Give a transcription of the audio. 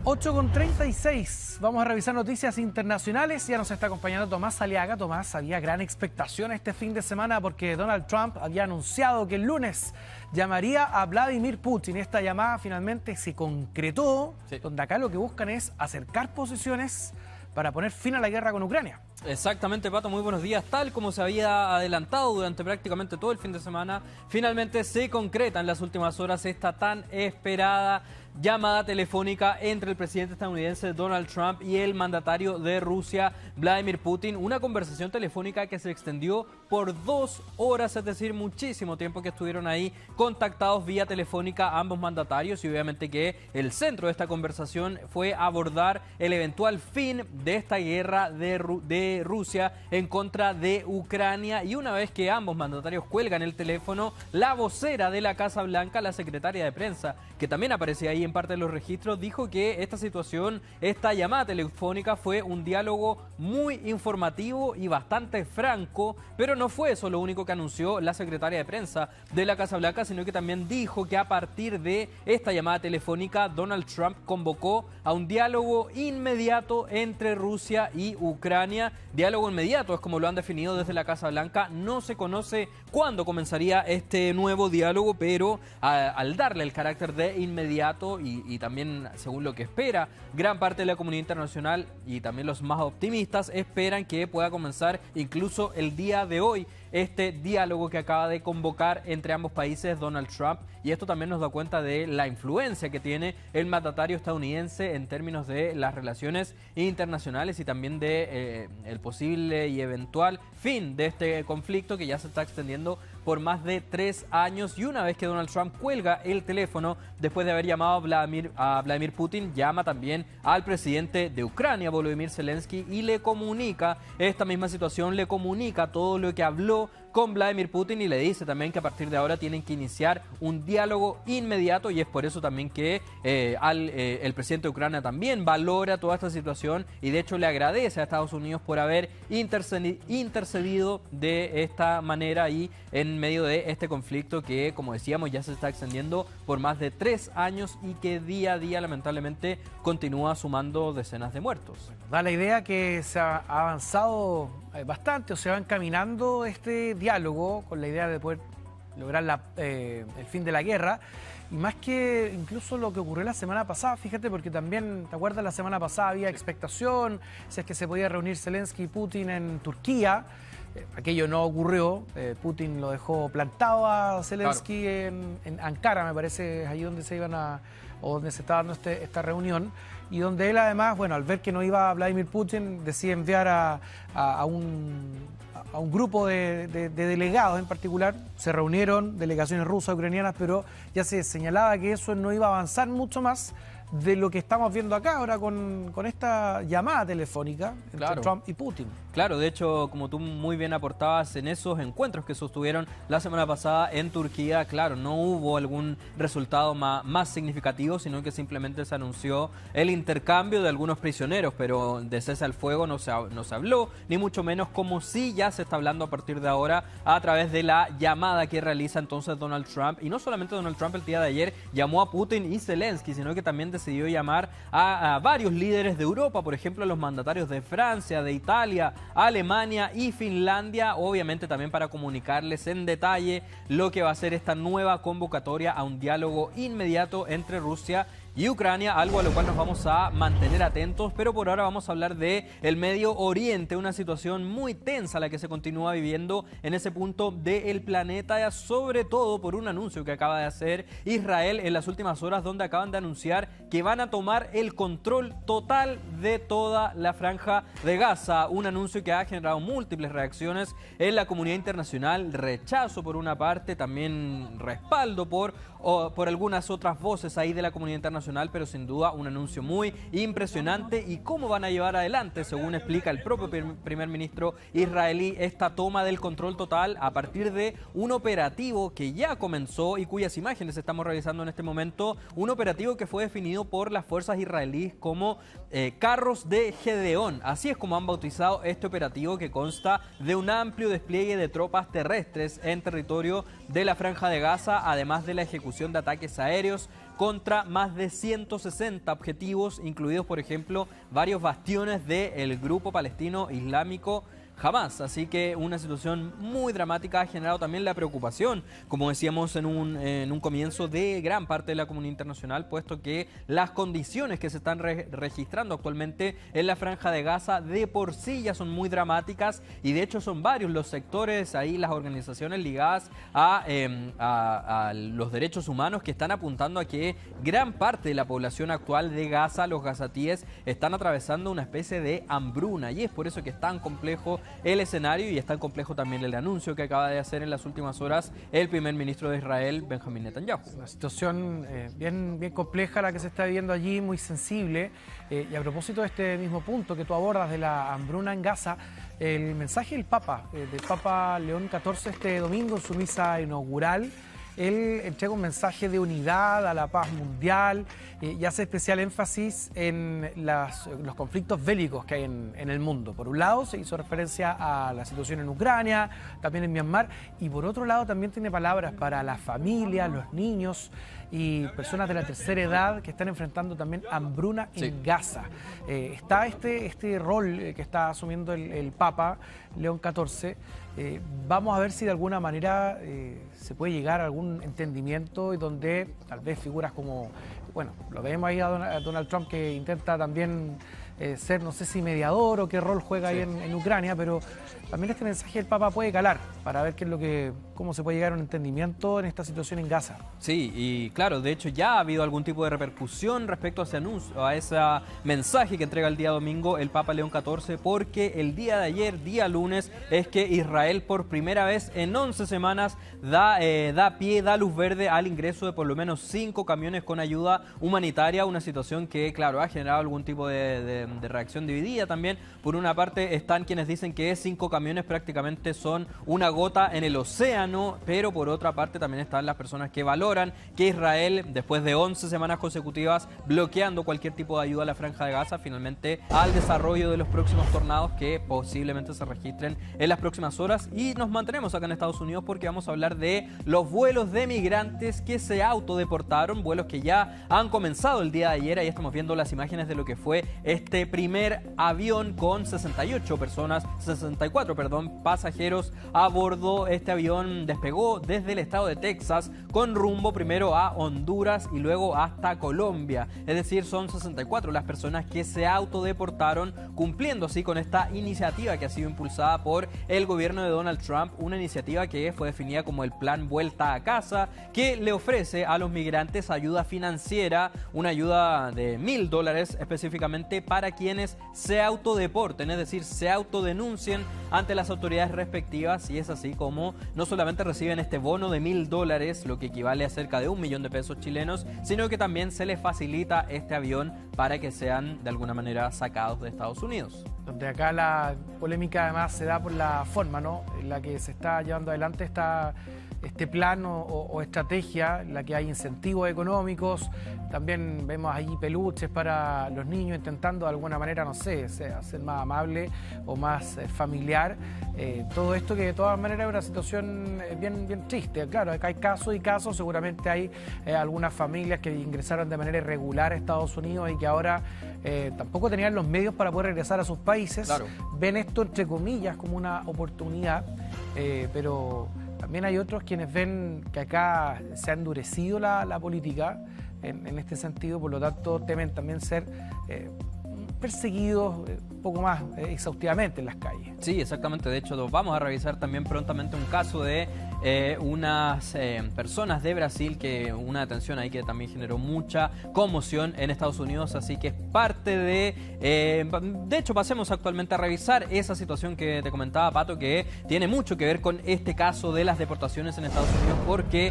8:36. Vamos a revisar noticias internacionales. Ya nos está acompañando Tomás Aliaga. Tomás, había gran expectación este fin de semana porque Donald Trump había anunciado que el lunes llamaría a Vladimir Putin. Esta llamada finalmente se concretó, donde acá lo que buscan es acercar posiciones para poner fin a la guerra con Ucrania. Exactamente, Pato, muy buenos días. Tal como se había adelantado durante prácticamente todo el fin de semana, finalmente se concreta en las últimas horas esta tan esperada llamada telefónica entre el presidente estadounidense Donald Trump y el mandatario de Rusia, Vladimir Putin. Una conversación telefónica que se extendió por 2 horas, es decir, muchísimo tiempo que estuvieron ahí contactados vía telefónica ambos mandatarios, y obviamente que el centro de esta conversación fue abordar el eventual fin de esta guerra de Rusia en contra de Ucrania. Y una vez que ambos mandatarios cuelgan el teléfono, la vocera de la Casa Blanca, la secretaria de prensa, que también aparecía ahí en parte de los registros, dijo que esta situación, esta llamada telefónica fue un diálogo muy informativo y bastante franco, pero no fue eso lo único que anunció la secretaria de prensa de la Casa Blanca, sino que también dijo que a partir de esta llamada telefónica, Donald Trump convocó a un diálogo inmediato entre Rusia y Ucrania. Diálogo inmediato es como lo han definido desde la Casa Blanca. No se conoce cuándo comenzaría este nuevo diálogo, pero al darle el carácter de inmediato y también según lo que espera gran parte de la comunidad internacional y también los más optimistas, esperan que pueda comenzar incluso el día de hoy este diálogo que acaba de convocar entre ambos países Donald Trump. Y esto también nos da cuenta de la influencia que tiene el mandatario estadounidense en términos de las relaciones internacionales y también de el posible y eventual fin de este conflicto que ya se está extendiendo por más de 3 años. Y una vez que Donald Trump cuelga el teléfono, después de haber llamado a Vladimir Putin, llama también al presidente de Ucrania, Volodymyr Zelensky, y le comunica esta misma situación, le comunica todo lo que habló con Vladimir Putin y le dice también que a partir de ahora tienen que iniciar un diálogo inmediato. Y es por eso también que el presidente de Ucrania también valora toda esta situación y de hecho le agradece a Estados Unidos por haber intercedido de esta manera y en medio de este conflicto que, como decíamos, ya se está extendiendo por más de 3 años y que día a día lamentablemente continúa sumando decenas de muertos. Da la idea que se ha avanzado bastante, o se va encaminando este diálogo con la idea de poder lograr el fin de la guerra. Y más que incluso lo que ocurrió la semana pasada, fíjate, porque también, ¿te acuerdas? La semana pasada había expectación, si es que se podía reunir Zelensky y Putin en Turquía. Aquello no ocurrió, Putin lo dejó plantado a Zelensky, claro, en Ankara, me parece, allí donde se iban o donde se estaba dando esta reunión, y donde él además, bueno, al ver que no iba Vladimir Putin, decide enviar a un grupo de delegados en particular. Se reunieron delegaciones rusas, ucranianas, pero ya se señalaba que eso no iba a avanzar mucho más de lo que estamos viendo acá ahora con esta llamada telefónica entre Trump y Putin. Claro, de hecho, como tú muy bien aportabas, en esos encuentros que sostuvieron la semana pasada en Turquía, claro, no hubo algún resultado más significativo, sino que simplemente se anunció el intercambio de algunos prisioneros, pero de cese al fuego no se habló, ni mucho menos, como sí ya se está hablando a partir de ahora a través de la llamada que realiza entonces Donald Trump. Y no solamente Donald Trump el día de ayer llamó a Putin y Zelensky, sino que también decidió llamar a varios líderes de Europa, por ejemplo, a los mandatarios de Francia, de Italia, Alemania y Finlandia, obviamente también para comunicarles en detalle lo que va a ser esta nueva convocatoria a un diálogo inmediato entre Rusia y Ucrania, algo a lo cual nos vamos a mantener atentos. Pero por ahora vamos a hablar de el Medio Oriente, una situación muy tensa la que se continúa viviendo en ese punto del planeta, sobre todo por un anuncio que acaba de hacer Israel en las últimas horas, donde acaban de anunciar que van a tomar el control total de toda la franja de Gaza, un anuncio que ha generado múltiples reacciones en la comunidad internacional, rechazo por una parte, también respaldo por algunas otras voces ahí de la comunidad internacional, pero sin duda un anuncio muy impresionante. ¿Y cómo van a llevar adelante, según explica el propio primer ministro israelí, esta toma del control total a partir de un operativo que ya comenzó y cuyas imágenes estamos revisando en este momento? Un operativo que fue definido por las fuerzas israelíes como Carros de Gedeón. Así es como han bautizado este operativo, que consta de un amplio despliegue de tropas terrestres en territorio de la Franja de Gaza, además de la ejecución de ataques aéreos contra más de 160 objetivos, incluidos, por ejemplo, varios bastiones del grupo palestino islámico Hamas. Así que una situación muy dramática ha generado también la preocupación, como decíamos en un comienzo, de gran parte de la comunidad internacional, puesto que las condiciones que se están registrando actualmente en la Franja de Gaza de por sí ya son muy dramáticas, y de hecho son varios los sectores, ahí las organizaciones ligadas a los derechos humanos, que están apuntando a que gran parte de la población actual de Gaza, los gazatíes, están atravesando una especie de hambruna, y es por eso que es tan complejo el escenario y es tan complejo también el anuncio que acaba de hacer en las últimas horas el primer ministro de Israel, Benjamín Netanyahu. Una situación bien compleja la que se está viviendo allí, muy sensible. Y a propósito de este mismo punto que tú abordas de la hambruna en Gaza, el mensaje del Papa León XIV este domingo en su misa inaugural, él entrega un mensaje de unidad, a la paz mundial, y hace especial énfasis en los conflictos bélicos que hay en el mundo. Por un lado se hizo referencia a la situación en Ucrania, también en Myanmar, y por otro lado también tiene palabras para las familias, los niños y personas de la tercera edad que están enfrentando también hambruna en Gaza. Está este rol que está asumiendo el Papa León XIV. Vamos a ver si de alguna manera se puede llegar a algún entendimiento y donde tal vez figuras como, bueno, lo vemos ahí a Donald Trump, que intenta también ser, no sé si mediador o qué rol juega ahí en Ucrania, pero también este mensaje del Papa puede calar para ver cómo se puede llegar a un entendimiento en esta situación en Gaza. Sí, y claro, de hecho ya ha habido algún tipo de repercusión respecto a ese anuncio, a ese mensaje que entrega el día domingo el Papa León XIV, porque el día de ayer, día lunes, es que Israel por primera vez en 11 semanas da luz verde al ingreso de por lo menos 5 camiones con ayuda humanitaria, una situación que, claro, ha generado algún tipo de reacción dividida también. Por una parte están quienes dicen que 5 camiones prácticamente son una gota en el océano, pero por otra parte también están las personas que valoran que Israel, después de 11 semanas consecutivas bloqueando cualquier tipo de ayuda a la Franja de Gaza, finalmente al desarrollo de los próximos tornados que posiblemente se registren en las próximas horas. Y nos mantenemos acá en Estados Unidos porque vamos a hablar de los vuelos de migrantes que se autodeportaron, vuelos que ya han comenzado el día de ayer. Ahí estamos viendo las imágenes de lo que fue este primer avión con 64 pasajeros a bordo. Este avión despegó desde el estado de Texas con rumbo primero a Honduras y luego hasta Colombia. Es decir, son 64 las personas que se autodeportaron, cumpliendo así con esta iniciativa que ha sido impulsada por el gobierno de Donald Trump, una iniciativa que fue definida como el Plan Vuelta a Casa, que le ofrece a los migrantes ayuda financiera, una ayuda de $1,000 específicamente para quienes se autodeporten, es decir, se autodenuncien ante las autoridades respectivas, y es así como no solamente reciben este bono de $1,000, lo que equivale a cerca de $1 millón de pesos chilenos, sino que también se les facilita este avión para que sean de alguna manera sacados de Estados Unidos. Donde acá la polémica además se da por la forma, ¿no?, en la que se está llevando adelante este plan o estrategia, en la que hay incentivos económicos. También vemos allí peluches para los niños, intentando de alguna manera, no sé, hacer más amable o más familiar. Todo esto que de todas maneras es una situación bien triste. Claro, acá hay casos y casos, seguramente hay algunas familias que ingresaron de manera irregular a Estados Unidos y que ahora tampoco tenían los medios para poder regresar a sus países. Claro. Ven esto, entre comillas, como una oportunidad, pero también hay otros quienes ven que acá se ha endurecido la política en este sentido, por lo tanto temen también ser perseguidos un poco más exhaustivamente en las calles. Sí, exactamente. De hecho, vamos a revisar también prontamente un caso de unas personas de Brasil, que una detención ahí que también generó mucha conmoción en Estados Unidos, así que es parte de hecho, pasemos actualmente a revisar esa situación que te comentaba, Pato, que tiene mucho que ver con este caso de las deportaciones en Estados Unidos, porque